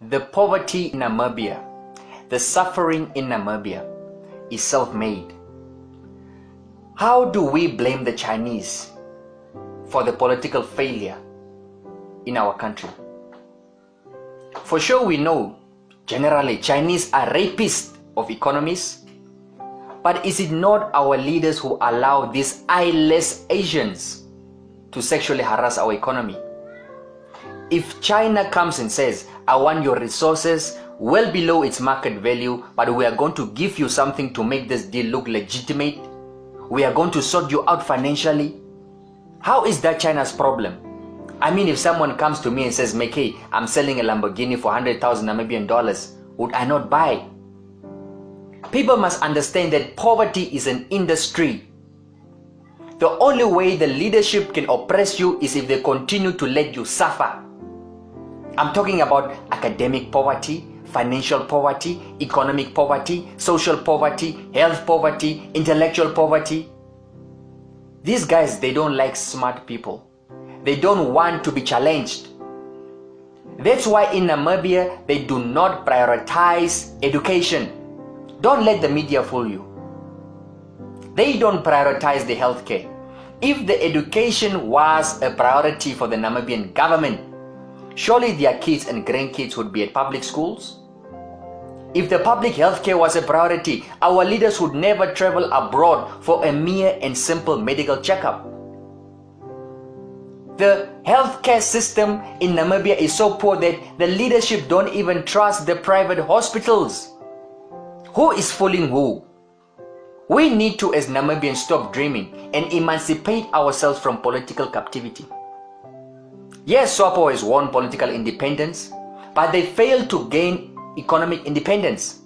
The poverty in Namibia, the suffering in Namibia is self-made. How do we blame the Chinese for the political failure in our country? For sure we know generally Chinese are rapists of economies, but is it not our leaders who allow these eyeless Asians to sexually harass our economy? If China comes and says, I want your resources well below its market value, but we are going to give you something to make this deal look legitimate, we are going to sort you out financially, how is that China's problem? I mean, if someone comes to me and says, Mekay, I'm selling a Lamborghini for 100,000 Namibian dollars, would I not buy? People must understand that poverty is an industry. The only way the leadership can oppress you is if they continue to let you suffer. I'm talking about academic poverty, financial poverty, economic poverty, social poverty, health poverty, intellectual poverty. These guys, they don't like smart people. They don't want to be challenged. That's why in Namibia, they do not prioritize education. Don't let the media fool you. They don't prioritize the healthcare. If the education was a priority for the Namibian government, surely their kids and grandkids would be at public schools. If the public healthcare was a priority, our leaders would never travel abroad for a mere and simple medical checkup. The healthcare system in Namibia is so poor that the leadership don't even trust the private hospitals. Who is fooling who? We need to, as Namibians, stop dreaming and emancipate ourselves from political captivity. Yes, SWAPO has won political independence, but they failed to gain economic independence.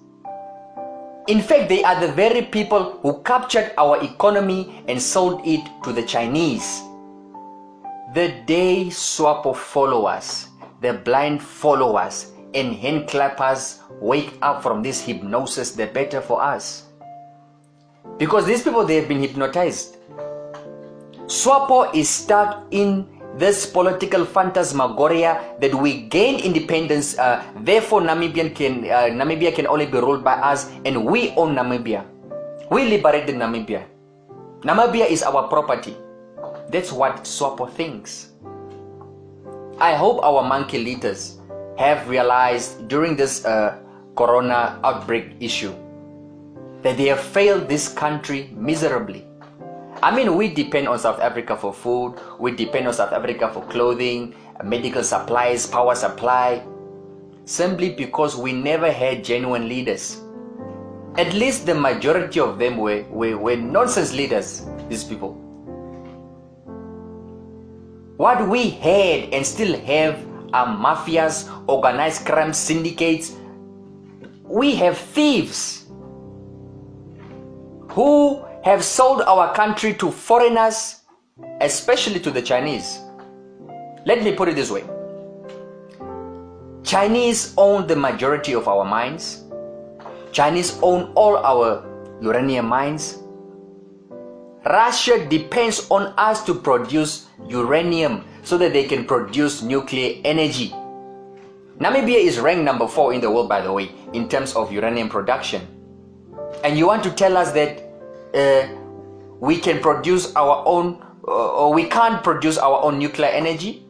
In fact, they are the very people who captured our economy and sold it to the Chinese. The day SWAPO follow us, the blind follow us, and hand clappers wake up from this hypnosis, the better for us. Because these people, they have been hypnotized. SWAPO is stuck in this political phantasmagoria that we gain independence, therefore Namibia can only be ruled by us, and we own Namibia. We liberated Namibia. Namibia is our property. That's what SWAPO thinks. I hope our monkey leaders have realized during this corona outbreak issue that they have failed this country miserably. I mean, we depend on South Africa for food, we depend on South Africa for clothing, medical supplies, power supply, simply because we never had genuine leaders. At least the majority of them were nonsense leaders, these people. What we had and still have are mafias, organized crime syndicates. We have thieves who have sold our country to foreigners, especially to the Chinese. Let me put it this way. Chinese own the majority of our mines. Chinese own all our uranium mines. Russia depends on us to produce uranium so that they can produce nuclear energy. Namibia is ranked number 4 in the world, by the way, in terms of uranium production. And you want to tell us that we can produce our own, or we can't produce our own nuclear energy?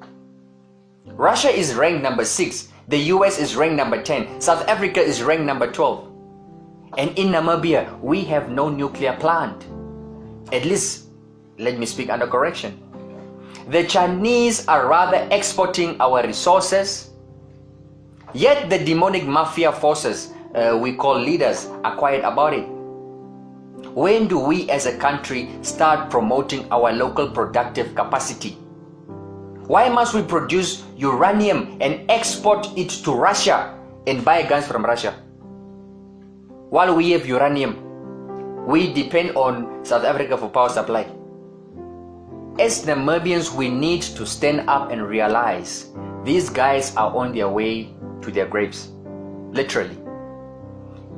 Russia is ranked number 6. The US is ranked number 10. South Africa is ranked number 12. And in Namibia, we have no nuclear plant. At least, let me speak under correction. The Chinese are rather exporting our resources, yet the demonic mafia forces we call leaders are quiet about it. When do we as a country start promoting our local productive capacity? Why must we produce uranium and export it to Russia and buy guns from Russia? While we have uranium, we depend on South Africa for power supply. As Namibians, we need to stand up and realize these guys are on their way to their graves, literally.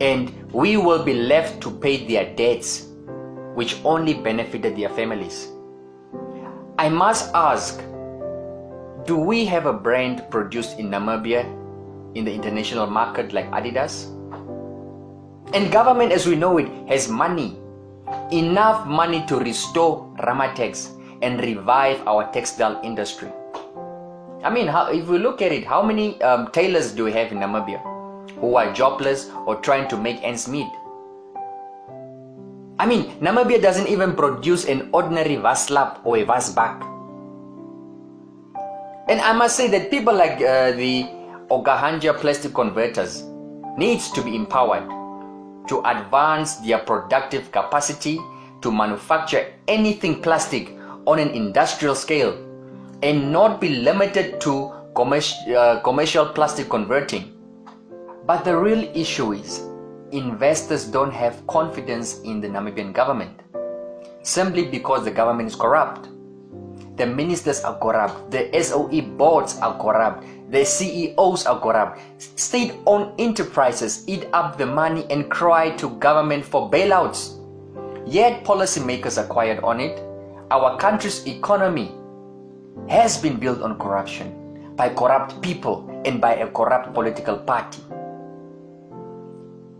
And we will be left to pay their debts, which only benefited their families. I must ask, do we have a brand produced in Namibia in the international market like Adidas. And government, as we know it, has money, enough money to restore Ramatex and revive our textile industry. I mean, if we look at it, how many tailors do we have in Namibia who are jobless or trying to make ends meet? I mean, Namibia doesn't even produce an ordinary vaslap or a vasbak. And I must say that people like the Ogahanja plastic converters needs to be empowered to advance their productive capacity to manufacture anything plastic on an industrial scale and not be limited to commercial plastic converting. But the real issue is investors don't have confidence in the Namibian government simply because the government is corrupt. The ministers are corrupt, the SOE boards are corrupt, the CEOs are corrupt. State-owned enterprises eat up the money and cry to government for bailouts. Yet policymakers are quiet on it. Our country's economy has been built on corruption by corrupt people and by a corrupt political party.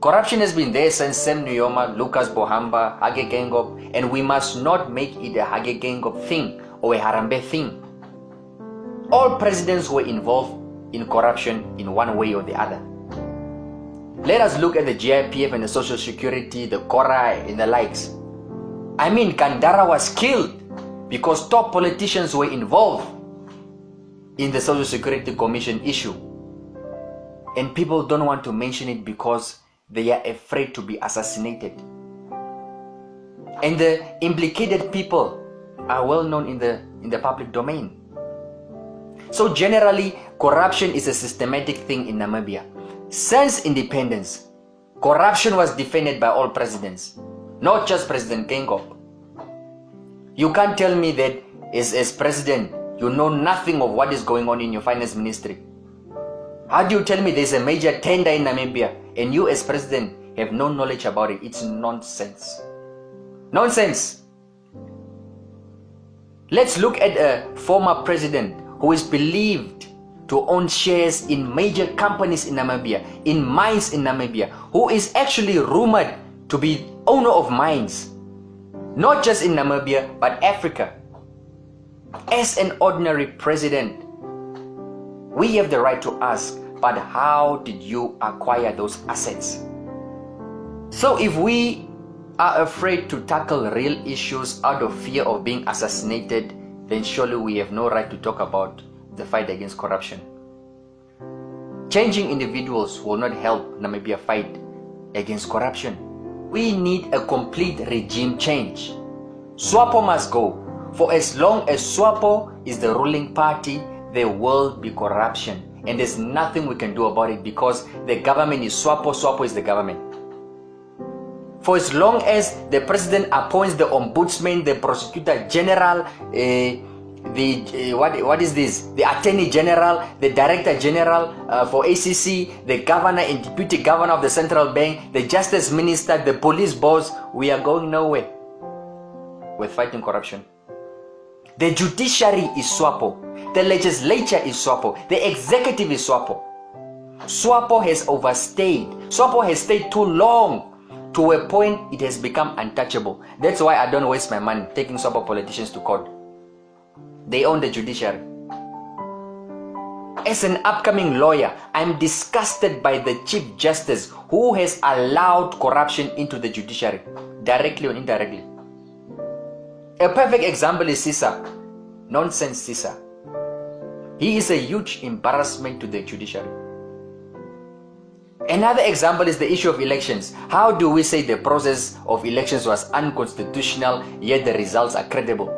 Corruption has been there since Sam Nujoma, Lucas Bohamba, Hage Geingob, and we must not make it a Hage Geingob thing or a Harambe thing. All presidents were involved in corruption in one way or the other. Let us look at the GIPF and the Social Security, the Kora and the likes. I mean, Kandara was killed because top politicians were involved in the Social Security Commission issue. And people don't want to mention it because they are afraid to be assassinated. And the implicated people are well known in the public domain. So generally, corruption is a systematic thing in Namibia. Since independence, corruption was defended by all presidents, not just President Geingob. You can't tell me that as president, you know nothing of what is going on in your finance ministry. How do you tell me there's a major tender in Namibia and you as president have no knowledge about it? It's nonsense. Nonsense. Let's look at a former president who is believed to own shares in major companies in Namibia, in mines in Namibia, who is actually rumored to be owner of mines, not just in Namibia, but Africa. As an ordinary president, we have the right to ask, but how did you acquire those assets? So if we are afraid to tackle real issues out of fear of being assassinated, then surely we have no right to talk about the fight against corruption. Changing individuals will not help Namibia fight against corruption. We need a complete regime change. SWAPO must go. For as long as SWAPO is the ruling party, there will be corruption. And there's nothing we can do about it because the government is SWAPO, SWAPO is the government. For as long as the president appoints the ombudsman, the prosecutor general, what is this? The attorney general, the director general for ACC, the governor and deputy governor of the central bank, the justice minister, the police boss, we are going nowhere with fighting corruption. The judiciary is SWAPO. The legislature is SWAPO. The executive is SWAPO. SWAPO has overstayed. SWAPO has stayed too long. To a point, it has become untouchable. That's why I don't waste my money taking SWAPO politicians to court. They own the judiciary. As an upcoming lawyer, I'm disgusted by the Chief Justice who has allowed corruption into the judiciary, directly or indirectly. A perfect example is Sisa. Nonsense Sisa. He is a huge embarrassment to the judiciary. Another example is the issue of elections. How do we say the process of elections was unconstitutional, yet the results are credible?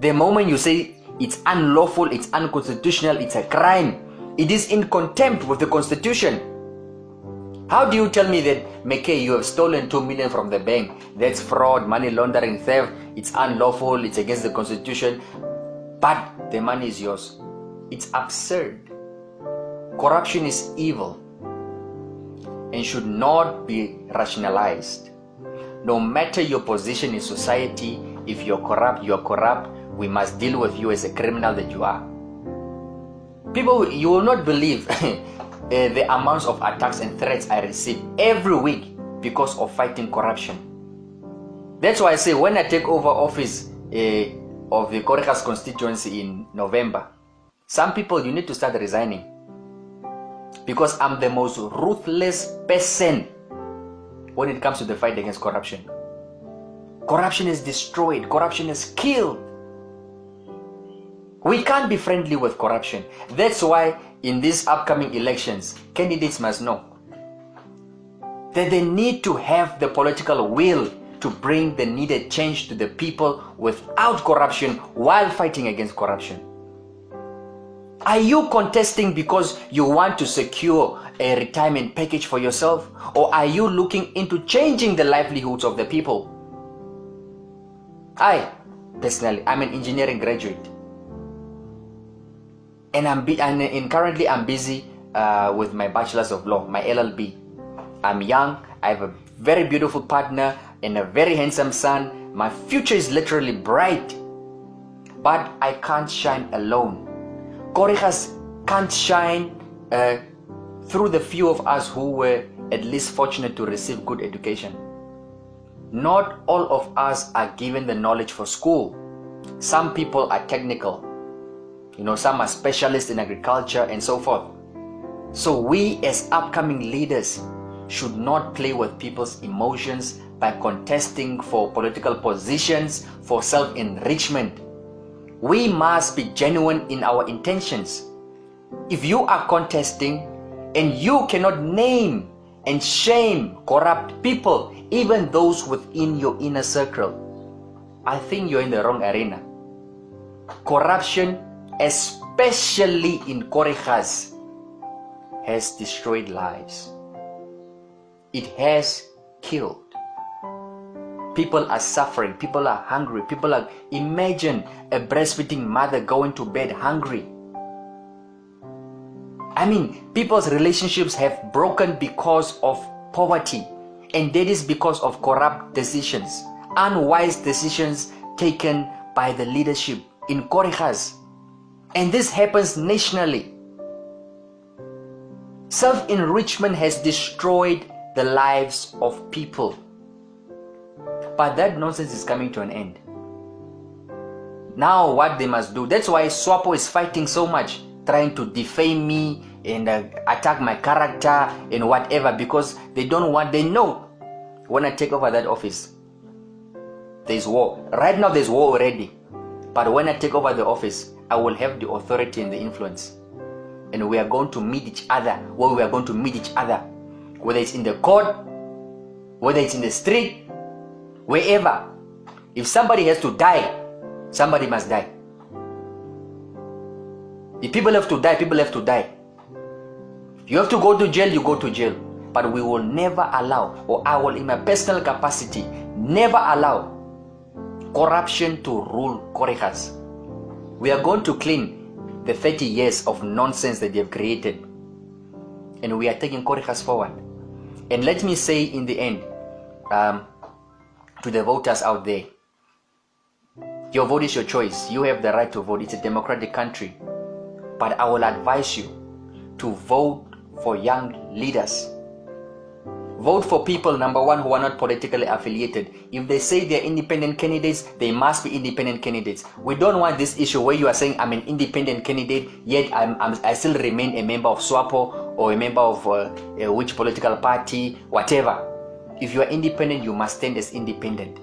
The moment you say it's unlawful, it's unconstitutional, it's a crime, it is in contempt with the constitution. How do you tell me that, McKay, you have stolen 2 million from the bank? That's fraud, money laundering, theft, it's unlawful, it's against the constitution, but the money is yours. It's absurd. Corruption is evil and should not be rationalized. No matter your position in society, if you're corrupt, you are corrupt. We must deal with you as a criminal that you are. People, you will not believe the amounts of attacks and threats I receive every week because of fighting corruption. That's why I say when I take over office of the Korekas constituency in November, some people, you need to start resigning, because I'm the most ruthless person when it comes to the fight against corruption. Corruption is destroyed. Corruption is killed. We can't be friendly with corruption. That's why in these upcoming elections, candidates must know that they need to have the political will to bring the needed change to the people without corruption while fighting against corruption. Are you contesting because you want to secure a retirement package for yourself, or are you looking into changing the livelihoods of the people? Personally, I'm an engineering graduate, and currently I'm busy with my Bachelor's of Law, my LLB. I'm young, I have a very beautiful partner and a very handsome son. My future is literally bright, but I can't shine alone. Korekas can't shine through the few of us who were at least fortunate to receive good education. Not all of us are given the knowledge for school. Some people are technical. Some are specialists in agriculture and so forth. So we as upcoming leaders should not play with people's emotions by contesting for political positions, for self-enrichment. We must be genuine in our intentions. If you are contesting and you cannot name and shame corrupt people, even those within your inner circle, I think you're in the wrong arena. Corruption, especially in Korekas, has destroyed lives. It has killed. People are suffering, people are hungry, imagine a breastfeeding mother going to bed hungry. People's relationships have broken because of poverty, and that is because of corrupt decisions, unwise decisions taken by the leadership in Korekas. And this happens nationally. Self-enrichment has destroyed the lives of people. But that nonsense is coming to an end. Now what they must do, that's why SWAPO is fighting so much, trying to defame me and attack my character and whatever, because they know when I take over that office, there's war. Right now there's war already. But when I take over the office, I will have the authority and the influence. And we are going to meet each other where we are going to meet each other. Whether it's in the court, whether it's in the street, wherever. If somebody has to die, somebody must die. If people have to die, people have to die. If you have to go to jail, you go to jail. But we will never allow, or I will in my personal capacity, never allow corruption to rule Korekas. We are going to clean the 30 years of nonsense that they have created. And we are taking Korekas forward. And let me say in the end, to the voters out there, your vote is your choice. You have the right to vote. It's a democratic country. But I will advise you to vote for young leaders. Vote for people, number one, who are not politically affiliated. If they say they're independent candidates, they must be independent candidates. We don't want this issue where you are saying I'm an independent candidate, yet I still remain a member of SWAPO or a member of which political party, whatever. If you are independent, you must stand as independent.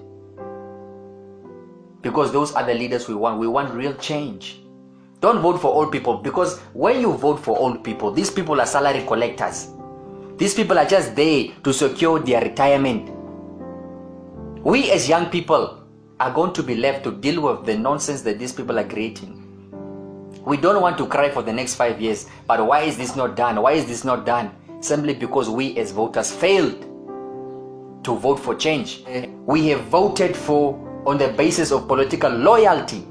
Because those are the leaders we want. We want real change. Don't vote for old people, because when you vote for old people, these people are salary collectors. These people are just there to secure their retirement. We as young people are going to be left to deal with the nonsense that these people are creating. We don't want to cry for the next 5 years, but why is this not done? Why is this not done? Simply because we as voters failed to vote for change. We have voted for on the basis of political loyalty.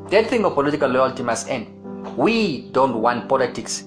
That thing of political loyalty must end. We don't want politics